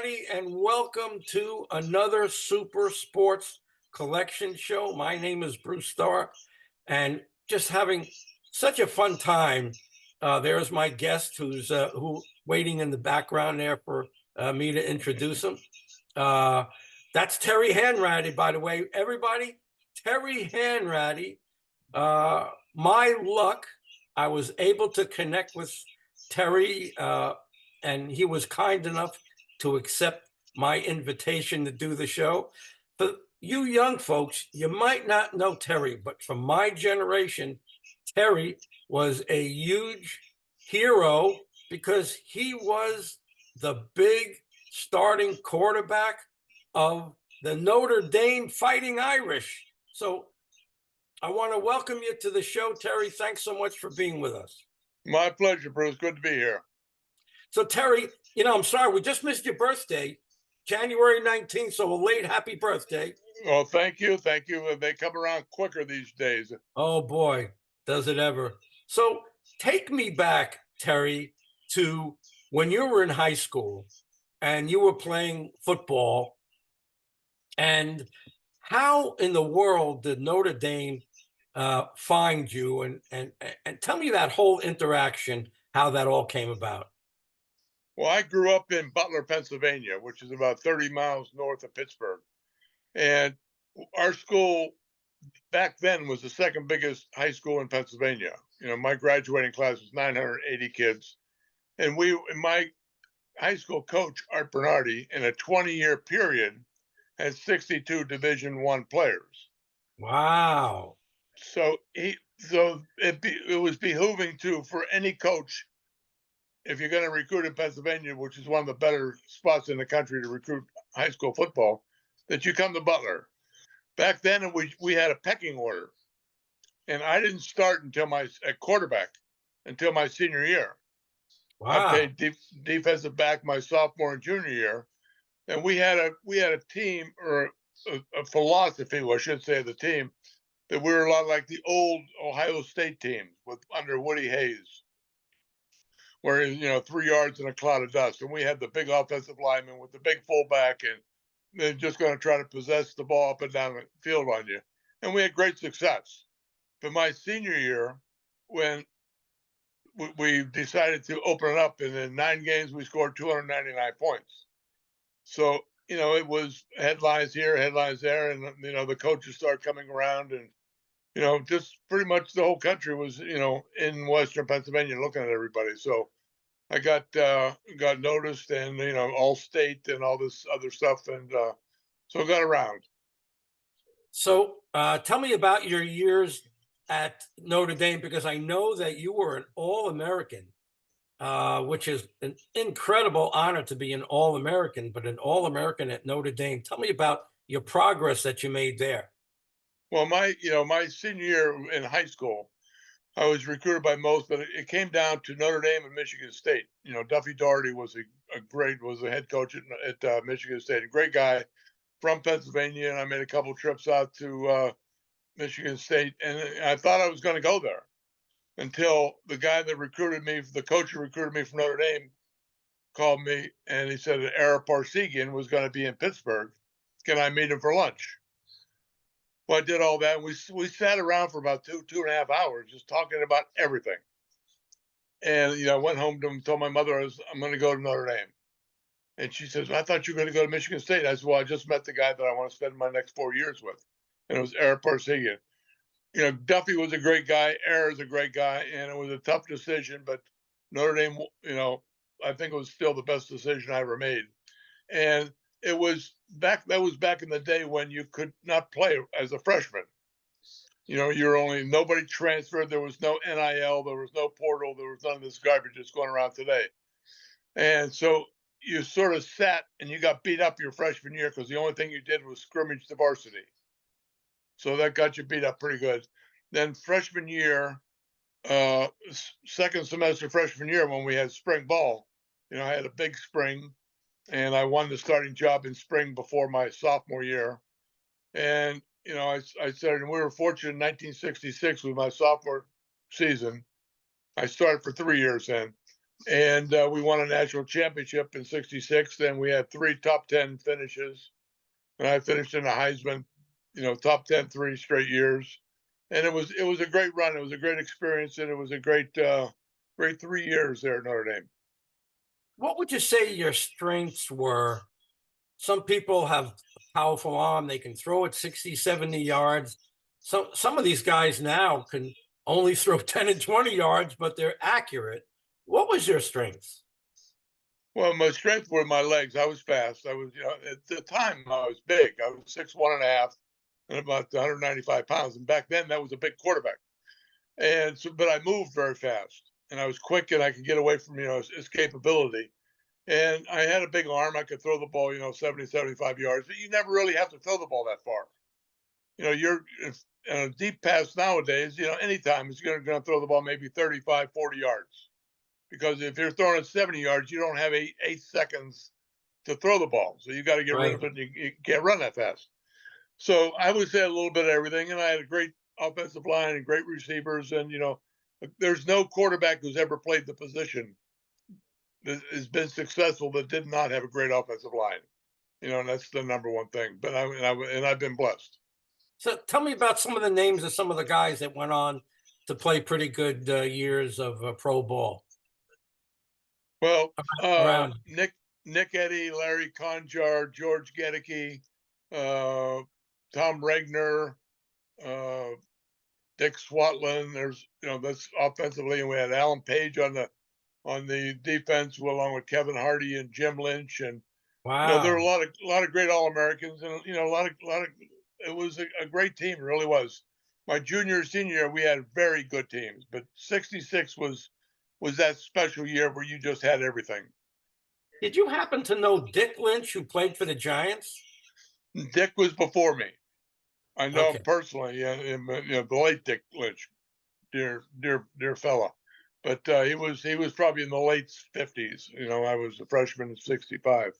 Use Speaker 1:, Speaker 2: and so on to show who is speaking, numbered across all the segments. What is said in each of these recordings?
Speaker 1: everybody, and welcome to another Super Sports Collection Show. My name is Bruce Starr, and just having such a fun time. There's my guest who waiting in the background there for me to introduce him. That's Terry Hanratty, by the way. Everybody, Terry Hanratty. My luck, I was able to connect with Terry, and he was kind enough to accept my invitation to do the show. For you young folks, you might not know Terry, but from my generation, Terry was a huge hero because he was the big starting quarterback of the Notre Dame Fighting Irish. So I want to welcome you to the show, Terry. Thanks so much for being with us.
Speaker 2: My pleasure, Bruce. Good to be here.
Speaker 1: So, Terry, I'm sorry, we just missed your birthday, January 19th. So, a late happy birthday.
Speaker 2: Well, thank you. Thank you. They come around quicker these days.
Speaker 1: Oh, boy, does it ever. So, take me back, Terry, to when you were in high school and you were playing football. And how in the world did Notre Dame find you? And tell me that whole interaction, how that all came about.
Speaker 2: Well, I grew up in Butler, Pennsylvania, which is about 30 miles north of Pittsburgh. And our school back then was the second biggest high school in Pennsylvania. My graduating class was 980 kids. And my high school coach, Art Bernardi, in a 20-year period, had 62 Division I players.
Speaker 1: Wow.
Speaker 2: So it was behooving for any coach, if you're going to recruit in Pennsylvania, which is one of the better spots in the country to recruit high school football, that you come to Butler. Back then, we had a pecking order, and I didn't start at quarterback until my senior year. I
Speaker 1: Wow.
Speaker 2: played defensive back my sophomore and junior year, and we had a team, or a philosophy, I should say, of the team, that we were a lot like the old Ohio State teams under Woody Hayes, where 3 yards in a cloud of dust, and we had the big offensive lineman with the big fullback, and they're just going to try to possess the ball up and down the field on you, and we had great success. But my senior year, when we decided to open it up, and in 9 games we scored 299 points. So it was headlines here, headlines there, and the coaches started coming around, and just pretty much the whole country was in Western Pennsylvania looking at everybody. So I got noticed, and all state and all this other stuff, and so I got around.
Speaker 1: So tell me about your years at Notre Dame, because I know that you were an All-American, which is an incredible honor to be an All-American, but an All-American at Notre Dame. Tell me about your progress that you made there.
Speaker 2: Well, my senior year in high school, I was recruited by most, but it came down to Notre Dame and Michigan State. Duffy Daugherty was was the head coach at Michigan State, a great guy from Pennsylvania, and I made a couple trips out to Michigan State, and I thought I was going to go there until the guy that recruited me, the coach who recruited me from Notre Dame, called me, and he said that Ara Parsegian was going to be in Pittsburgh. Can I meet him for lunch? Well, I did all that. We sat around for about 2.5 hours just talking about everything. And I went home and told my mother I'm going to go to Notre Dame. And she says, I thought you were going to go to Michigan State. I said, well, I just met the guy that I want to spend my next 4 years with. And it was Ara Parsegian. Duffy was a great guy. Ara's a great guy. And it was a tough decision, but Notre Dame, I think it was still the best decision I ever made. And that was back in the day when you could not play as a freshman. Nobody transferred. There was no NIL. There was no portal. There was none of this garbage that's going around today. And so you sort of sat and you got beat up your freshman year because the only thing you did was scrimmage to varsity. So that got you beat up pretty good. Then freshman year, second semester freshman year, when we had spring ball, I had a big spring, and I won the starting job in spring before my sophomore year. And I said, and we were fortunate in 1966 with my sophomore season. I started for 3 years then. and we won a national championship in '66. Then we had 3 top 10 finishes, and I finished in the Heisman, top 10 3 straight years, and it was a great run. It was a great experience, and it was a great 3 years there at Notre Dame.
Speaker 1: What would you say your strengths were? Some people have a powerful arm. They can throw it 60, 70 yards. Some of these guys now can only throw 10 and 20 yards, but they're accurate. What was your strengths?
Speaker 2: Well, my strength were my legs. I was fast. I was, at the time I was big. I was 6'1.5" and about 195 pounds. And back then that was a big quarterback. And so, but I moved very fast and I was quick and I could get away from, escapability. And I had a big arm. I could throw the ball, 70, 75 yards, but you never really have to throw the ball that far. If a deep pass nowadays, anytime it's going to throw the ball maybe 35, 40 yards. Because if you're throwing it 70 yards, you don't have eight seconds to throw the ball. So you got to get rid
Speaker 1: Right.
Speaker 2: of it. And you can't run that fast. So I would say a little bit of everything. And I had a great offensive line and great receivers. And, there's no quarterback who's ever played the position that has been successful that did not have a great offensive line. And that's the number one thing. But I've been blessed.
Speaker 1: So tell me about some of the names of some of the guys that went on to play pretty good years of pro ball
Speaker 2: Well,
Speaker 1: around.
Speaker 2: Nick Eddy, Larry Conjar, George Gedicke, uh, Tom Regner, uh, Dick Swatland. That's offensively, and we had Alan Page on the defense, along with Kevin Hardy and Jim Lynch, and there were
Speaker 1: Wow.
Speaker 2: a lot of great All Americans, and a lot of. It was a great team, it really was. My junior senior year, we had very good teams, but '66 was that special year where you just had everything.
Speaker 1: Did you happen to know Dick Lynch, who played for the Giants?
Speaker 2: Dick was before me. I know him
Speaker 1: Okay.
Speaker 2: personally, yeah, the late Dick Lynch, dear fella. But he was probably in the late '50s. I was a freshman in '65.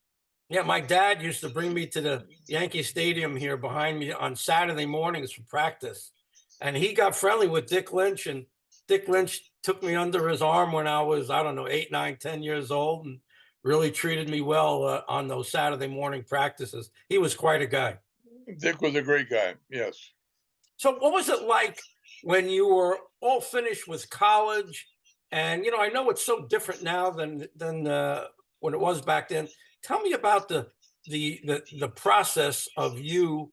Speaker 1: Yeah, my dad used to bring me to the Yankee Stadium here behind me on Saturday mornings for practice. And he got friendly with Dick Lynch, and Dick Lynch took me under his arm when I was, I don't know, 8, 9, 10 years old, and really treated me well on those Saturday morning practices. He was quite a guy.
Speaker 2: Dick was a great guy. Yes.
Speaker 1: So, what was it like when you were all finished with college? And I know it's so different now than when it was back then. Tell me about the process of you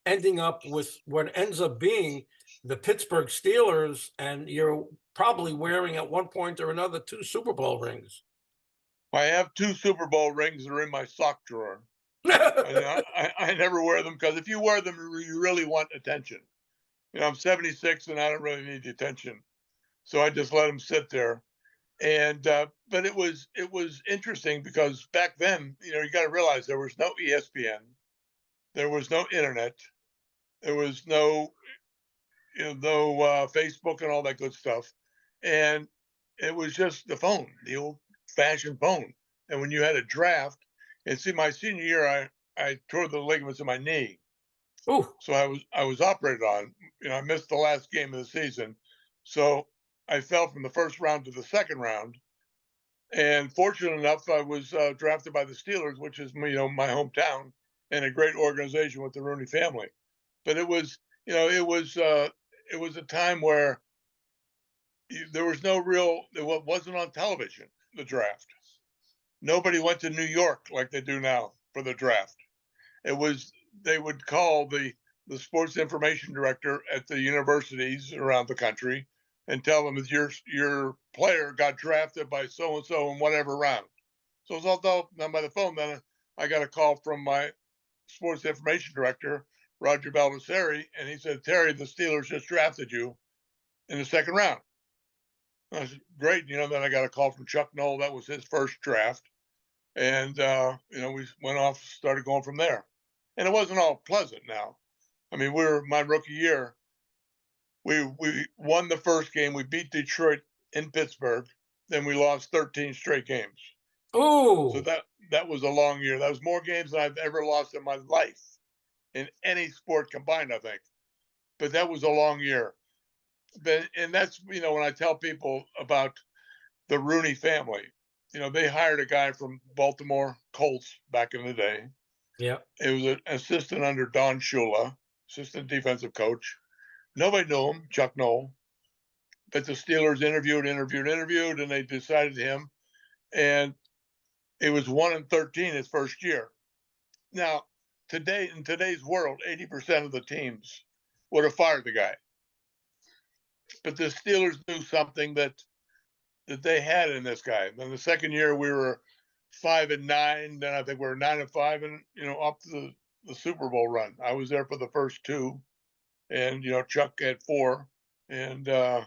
Speaker 1: ending up with what ends up being the Pittsburgh Steelers, and you're probably wearing at one point or another 2 Super Bowl rings.
Speaker 2: I have 2 Super Bowl rings that are in my sock drawer. And I never wear them because if you wear them, you really want attention. I'm 76 and I don't really need the attention. So I just let them sit there. And but it was interesting because back then, you got to realize there was no ESPN, there was no internet, there was no Facebook and all that good stuff, and it was just the phone, the old fashioned phone. And when you had a draft, and see, my senior year, I tore the ligaments in my knee,
Speaker 1: Ooh,
Speaker 2: so I was operated on. I missed the last game of the season, so I fell from the first round to the second round. And fortunate enough, I was drafted by the Steelers, which is my hometown and a great organization with the Rooney family. But it was a time where there was no real, it wasn't on television, the draft. Nobody went to New York like they do now for the draft. They would call the sports information director at the universities around the country and tell them that your player got drafted by so and so in whatever round. So it's all done by the phone. Then I got a call from my sports information director, Roger Baldessari, and he said, "Terry, the Steelers just drafted you in the second round." I said, "Great." Then I got a call from Chuck Noll. That was his first draft. And, we went off, started going from there. And it wasn't all pleasant now. I mean, my rookie year, we won the first game. We beat Detroit in Pittsburgh. Then we lost 13 straight games. So
Speaker 1: ooh.
Speaker 2: that was a long year. That was more games than I've ever lost in my life in any sport combined, I think. But that was a long year. And that's, when I tell people about the Rooney family. They hired a guy from Baltimore Colts back in the day.
Speaker 1: Yeah.
Speaker 2: It was an assistant under Don Shula, assistant defensive coach. Nobody knew him, Chuck Noll. But the Steelers interviewed, and they decided him. And it was 1-13 his first year. Now, in today's world, 80% of the teams would have fired the guy. But the Steelers knew something that they had in this guy. Then the second year we were 5-9. Then I think we were 9-5, and up to the Super Bowl run. I was there for the first two, and Chuck had 4, and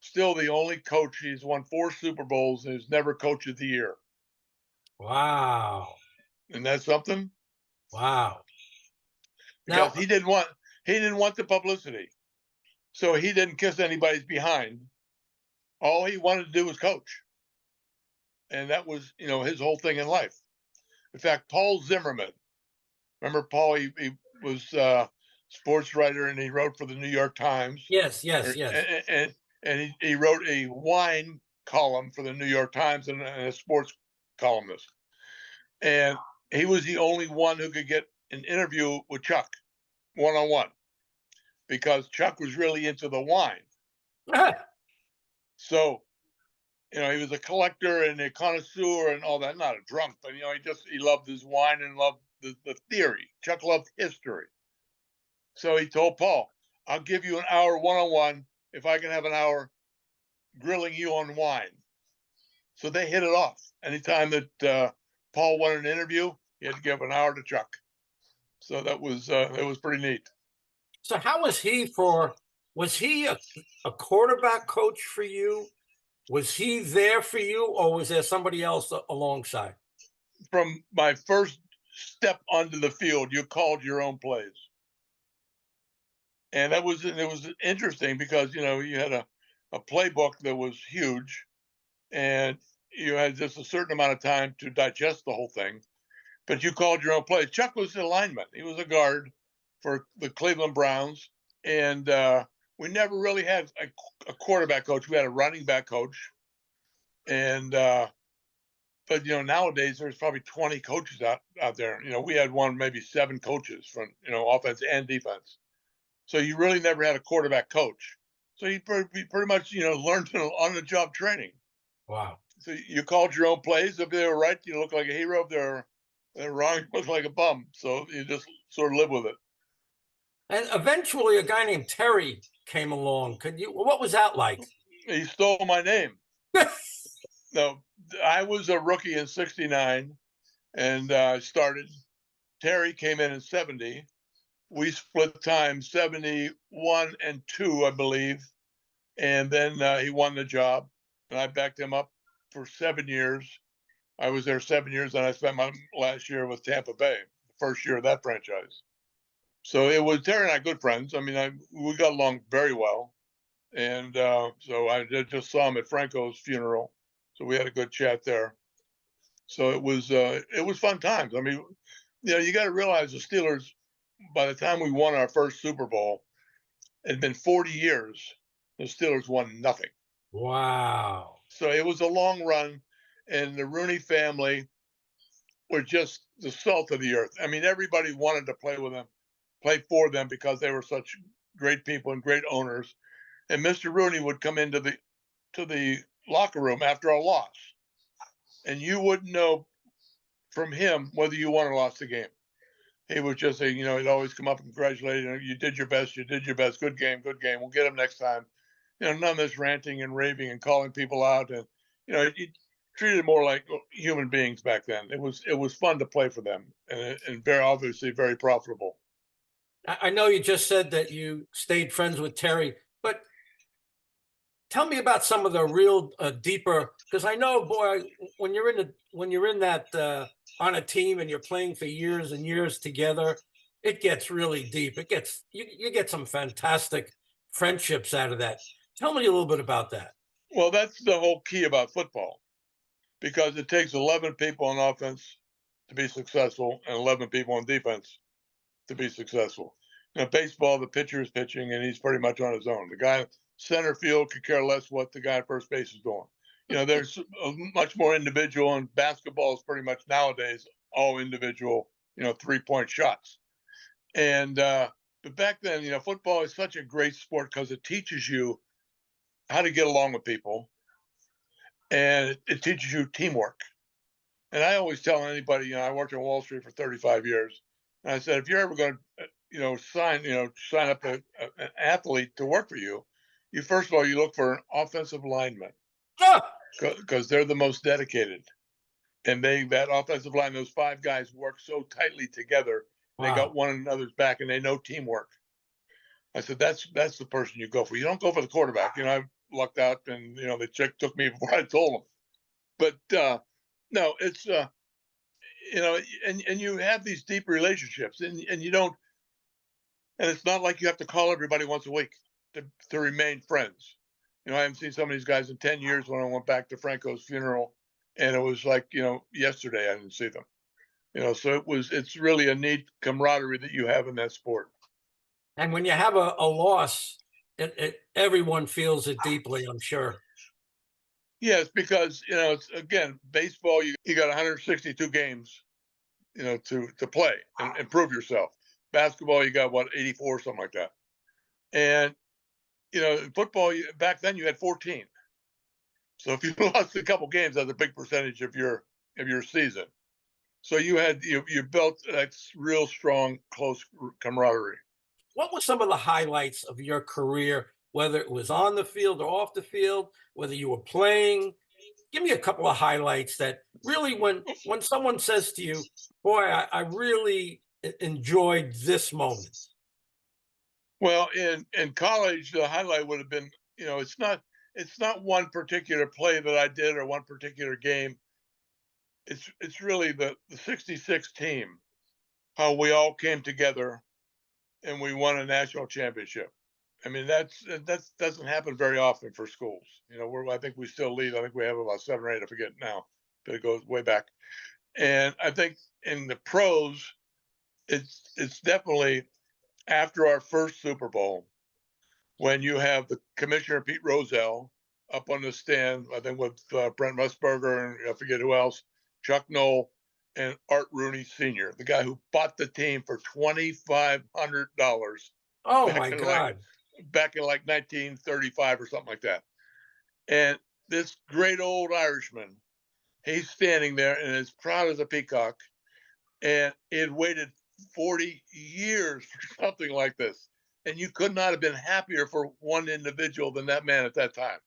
Speaker 2: still the only coach. He's won 4 Super Bowls and he's never coach of the year.
Speaker 1: Wow.
Speaker 2: And that's something.
Speaker 1: Wow.
Speaker 2: Because
Speaker 1: Now,
Speaker 2: he didn't want the publicity, so he didn't kiss anybody's behind. All he wanted to do was coach, and that was his whole thing in life. In fact, Paul Zimmerman, remember Paul? He was a sports writer, and he wrote for the New York Times.
Speaker 1: yes.
Speaker 2: And he wrote a wine column for the New York Times, and a sports columnist. And he was the only one who could get an interview with Chuck one-on-one, because Chuck was really into the wine. So, he was a collector and a connoisseur and all that. Not a drunk, but he loved his wine and loved the theory. Chuck loved history. So he told Paul, "I'll give you an hour one-on-one if I can have an hour grilling you on wine." So they hit it off. Anytime that Paul wanted an interview, he had to give an hour to Chuck. So it was pretty neat.
Speaker 1: So how was he was he a quarterback coach for you? Was he there for you, or was there somebody else alongside?
Speaker 2: From my first step onto the field, you called your own plays. And it was interesting because, you had a playbook that was huge, and you had just a certain amount of time to digest the whole thing, but you called your own plays. Chuck was a lineman. He was a guard for the Cleveland Browns. And we never really had a quarterback coach. We had a running back coach. And, but, nowadays there's probably 20 coaches out there. We had maybe 7 coaches from, offense and defense. So you really never had a quarterback coach. So you pretty much, learned on the job training.
Speaker 1: Wow.
Speaker 2: So you called your own plays. If they were right, you look like a hero. If they're wrong, you look like a bum. So you just sort of live with it.
Speaker 1: And eventually a guy named Terry came along. What was that like?
Speaker 2: He stole my name. No, I was a rookie in '69, and I started. Terry came in 70. We split time 71 and 2, I believe. And then he won the job, and I backed him up for 7 years. I was there 7 years, and I spent my last year with Tampa Bay, the first year of that franchise. So it was Terry and I good friends. I mean, we got along very well, and so I just saw him at Franco's funeral. So we had a good chat there. So it was fun times. I mean, you got to realize the Steelers, by the time we won our first Super Bowl, it had been 40 years. The Steelers won nothing.
Speaker 1: Wow.
Speaker 2: So it was a long run, and the Rooney family were just the salt of the earth. I mean, everybody wanted to play with them, play for them, because they were such great people and great owners. And Mr. Rooney would come into the locker room after a loss, and you wouldn't know from him whether you won or lost the game. He would just say, he'd always come up and congratulate you. You did your best. You did your best. Good game. Good game. We'll get him next time. None of this ranting and raving and calling people out. And, he treated it more like human beings back then. It was fun to play for them, and very obviously very profitable.
Speaker 1: I know you just said that you stayed friends with Terry, but tell me about some of the real deeper, because I know, boy, when you're in that on a team and you're playing for years and years together, it gets really deep. You get some fantastic friendships out of that. Tell me a little bit about that.
Speaker 2: Well, that's the whole key about football, because it takes 11 people on offense to be successful and 11 people on defense to be successful. Baseball, the pitcher is pitching and he's pretty much on his own. The guy center field could care less what the guy at first base is doing. there's much more individual, and basketball is pretty much nowadays all individual, 3-point shots. And but back then, football is such a great sport because it teaches you how to get along with people, and it teaches you teamwork. And I always tell anybody, I worked on Wall Street for 35 years, and I said, if you're ever going to, sign up an athlete to work for you, first of all, you look for an offensive lineman
Speaker 1: Ah!
Speaker 2: because they're the most dedicated, and that offensive line, those 5 guys work so tightly together. They
Speaker 1: Wow.
Speaker 2: got one another's back, and they know teamwork. I said, that's the person you go for. You don't go for the quarterback. I lucked out, and they took me before I told them. But no, it's and you have these deep relationships, and you don't, and it's not like you have to call everybody once a week to remain friends. I haven't seen some of these guys in 10 years. When I went back to Franco's funeral, and it was like yesterday I didn't see them. So it's really a neat camaraderie that you have in that sport.
Speaker 1: And when you have a loss, everyone feels it deeply, I'm sure.
Speaker 2: Yes, because it's, again, baseball. You got 162 games, to play and improve yourself. Basketball, you got what, 84, something like that. And in football, back then you had 14. So if you lost a couple games, that's a big percentage of your season. So you built that real strong, close camaraderie.
Speaker 1: What were some of the highlights of your career, whether it was on the field or off the field, whether you were playing? Give me a couple of highlights that really, when someone says to you, boy, I really enjoyed this moment.
Speaker 2: Well, in college, the highlight would have been, it's not one particular play that I did or one particular game. It's really the 66 team, how we all came together and we won a national championship. I mean, that doesn't happen very often for schools. I think we still lead. I think we have about 7 or 8. I forget now, but it goes way back. And I think in the pros, it's definitely after our first Super Bowl, when you have the commissioner, Pete Rozelle, up on the stand, I think with Brent Musburger and I forget who else, Chuck Noll, and Art Rooney Sr., the guy who bought the team for $2,500
Speaker 1: Oh
Speaker 2: back
Speaker 1: my
Speaker 2: in
Speaker 1: God.
Speaker 2: back in like 1935 or something like that. And this great old Irishman, he's standing there and as proud as a peacock. And it waited 40 years for something like this. And you could not have been happier for one individual than that man at that time.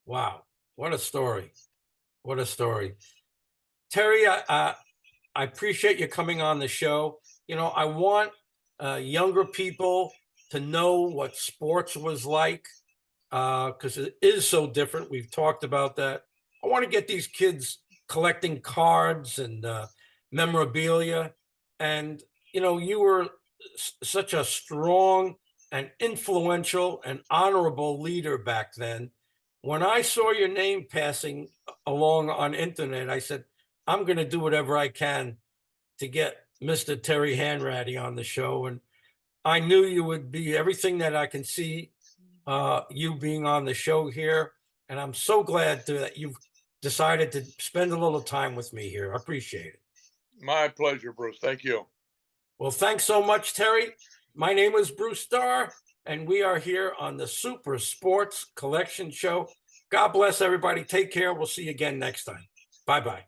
Speaker 1: Wow. What a story. What a story. Terry, I appreciate you coming on the show. I want younger people to know what sports was like because it is so different. We've talked about that. I want to get these kids collecting cards and memorabilia. And, you were such a strong and influential and honorable leader back then. When I saw your name passing along on internet, I said, I'm going to do whatever I can to get Mr. Terry Hanratty on the show. And I knew you would be everything that I can see you being on the show here. And I'm so glad that you've decided to spend a little time with me here. I appreciate it.
Speaker 2: My pleasure, Bruce. Thank you.
Speaker 1: Well, thanks so much, Terry. My name is Bruce Starr, and we are here on the Super Sports Collection Show. God bless everybody. Take care. We'll see you again next time. Bye-bye.